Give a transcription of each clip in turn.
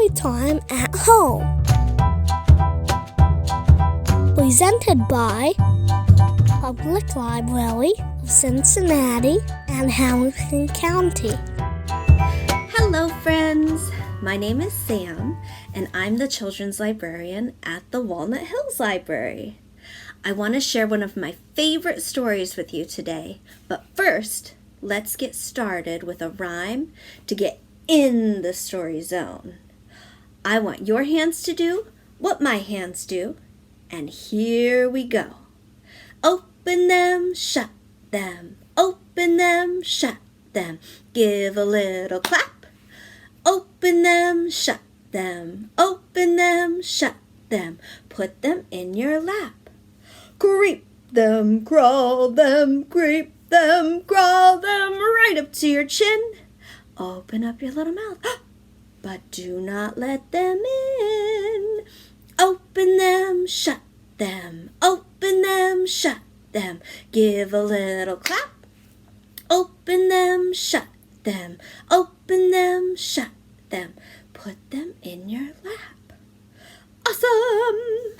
Storytime at Home. Presented by Public Library of Cincinnati and Hamilton County. Hello friends, my name is Sam and I'm the children's librarian at the Walnut Hills Library. I want to share one of my favorite stories with you today, but first, let's get started with a rhyme to get in the story zone. I want your hands to do what my hands do, and here we go. Open them, shut them, open them, shut them, give a little clap. Open them, shut them, open them, shut them, put them in your lap. Creep them, crawl them, creep them, crawl them, right up to your chin. Open up your little mouth, but do not let them in. Open them, shut them, open them, shut them, give a little clap. Open them, shut them, open them, shut them, put them in your lap. Awesome!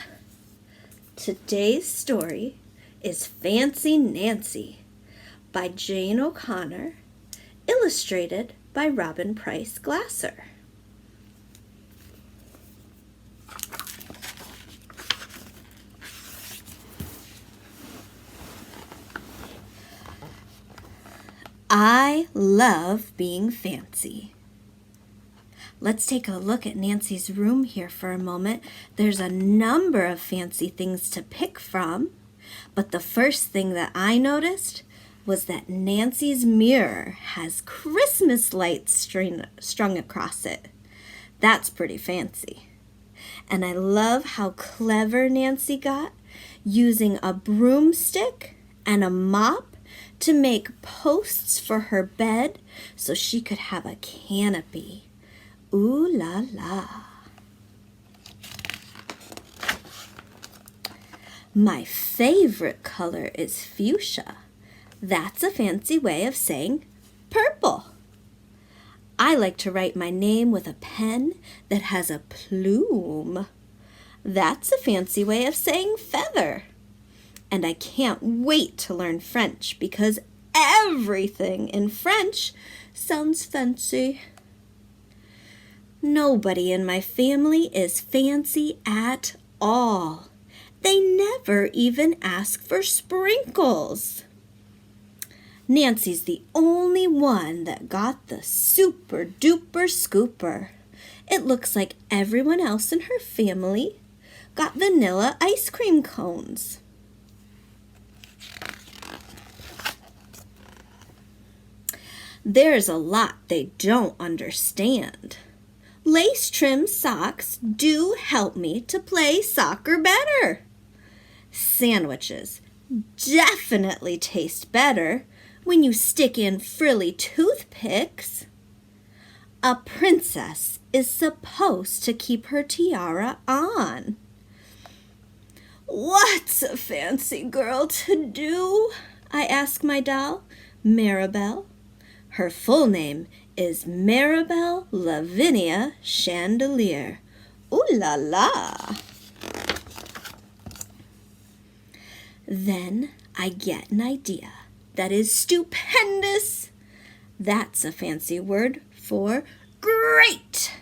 Today's story is Fancy Nancy by Jane O'Connor, illustrated by Robin Preiss Glasser. I love being fancy. Let's take a look at Nancy's room here for a moment. There's a number of fancy things to pick from, but the first thing that I noticed was that Nancy's mirror has Christmas lights strung across it. That's pretty fancy. And I love how clever Nancy got using a broomstick and a mop to make posts for her bed so she could have a canopy. Ooh la la. My favorite color is fuchsia. That's a fancy way of saying purple. I like to write my name with a pen that has a plume. That's a fancy way of saying feather. And I can't wait to learn French because everything in French sounds fancy. Nobody in my family is fancy at all. They never even ask for sprinkles. Nancy's the only one that got the super duper scooper. It looks like everyone else in her family got vanilla ice cream cones. There's a lot they don't understand. Lace trim socks do help me to play soccer better. Sandwiches definitely taste better when you stick in frilly toothpicks. A princess is supposed to keep her tiara on. What's a fancy girl to do? I ask my doll, Maribel. Her full name is Maribel Lavinia Chandelier. Ooh la la! Then I get an idea that is stupendous. That's a fancy word for great.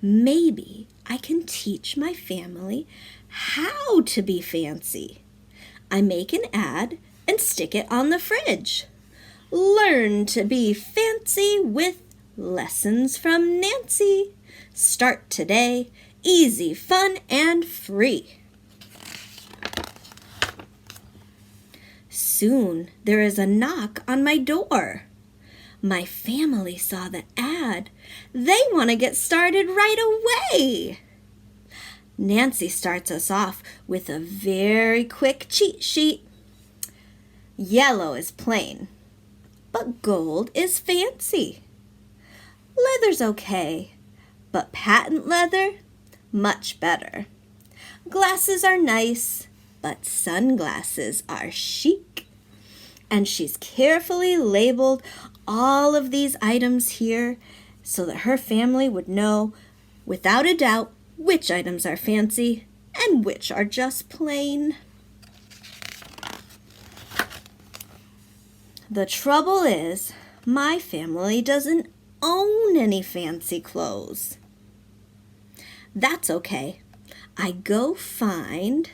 Maybe I can teach my family how to be fancy. I make an ad and stick it on the fridge. Learn to be fancy with lessons from Nancy. Start today, easy, fun, and free. Soon there is a knock on my door. My family saw the ad. They want to get started right away. Nancy starts us off with a very quick cheat sheet. Yellow is plain, but gold is fancy. Leather's okay, but patent leather, much better. Glasses are nice, but sunglasses are chic. And she's carefully labeled all of these items here so that her family would know, without a doubt, which items are fancy and which are just plain. The trouble is, my family doesn't own any fancy clothes. That's okay. I go find...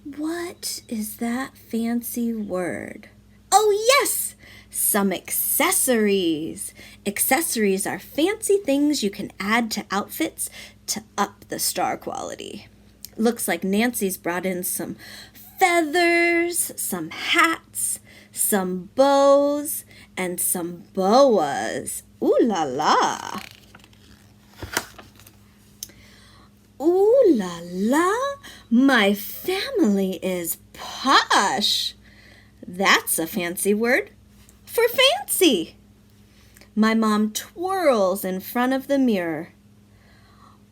What is that fancy word? Oh, yes! Some accessories. Accessories are fancy things you can add to outfits to up the star quality. Looks like Nancy's brought in some feathers, some hats, some bows, and some boas. Ooh la la! Ooh la la! My family is posh! That's a fancy word for fancy. My mom twirls in front of the mirror.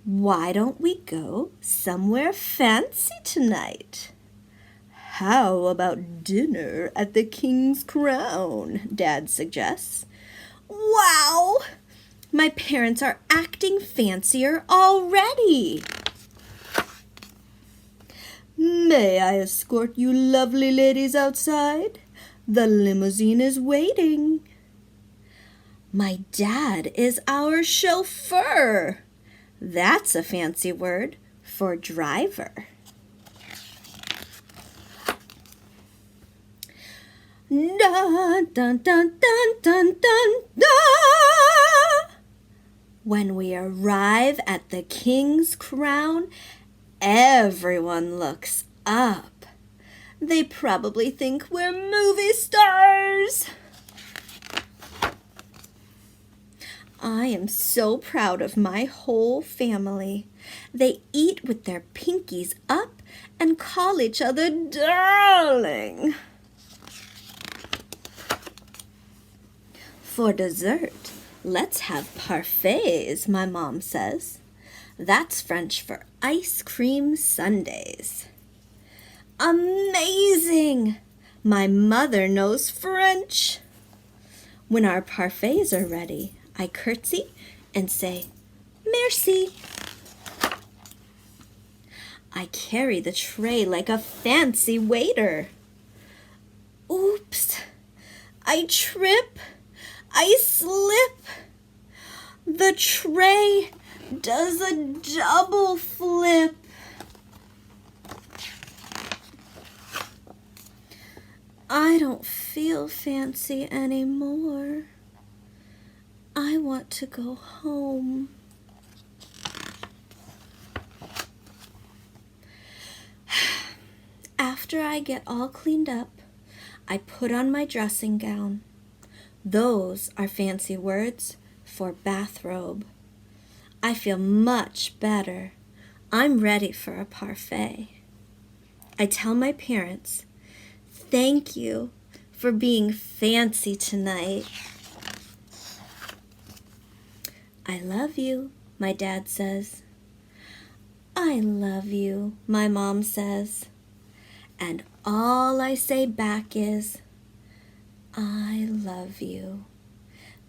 Why don't we go somewhere fancy tonight? How about dinner at the King's Crown? Dad suggests. Wow! My parents are acting fancier already. May I escort you lovely ladies outside? The limousine is waiting. My dad is our chauffeur. That's a fancy word for driver. Dun, dun, dun, dun, dun, dun, dun. When we arrive at the King's Crown, everyone looks up. They probably think we're movie stars. I am so proud of my whole family. They eat with their pinkies up and call each other darling. For dessert, let's have parfaits, my mom says. That's French for ice cream sundaes. Amazing! My mother knows French. When our parfaits are ready, I curtsy and say, merci. I carry the tray like a fancy waiter. Oops! I trip. I slip. The tray does a double flip. I don't feel fancy anymore. I want to go home. After I get all cleaned up, I put on my dressing gown. Those are fancy words for bathrobe. I feel much better. I'm ready for a parfait. I tell my parents, thank you for being fancy tonight. I love you, my dad says. I love you, my mom says. And all I say back is, I love you.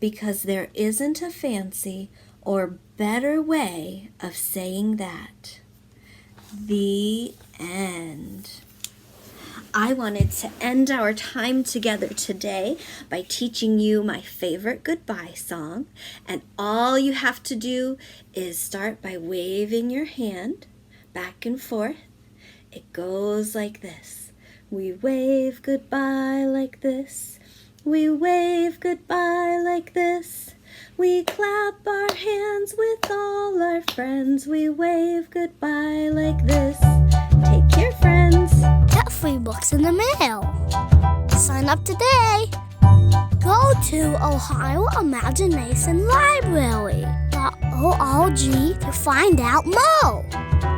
Because there isn't a fancy or better way of saying that. The end. I wanted to end our time together today by teaching you my favorite goodbye song, and all you have to do is start by waving your hand back and forth. It goes like this. We wave goodbye like this. We wave goodbye like this. We clap our hands with all our friends. We wave goodbye like this. Take care, friends. Get free books in the mail. Sign up today. Go to Ohio Imagination Library.org to find out more.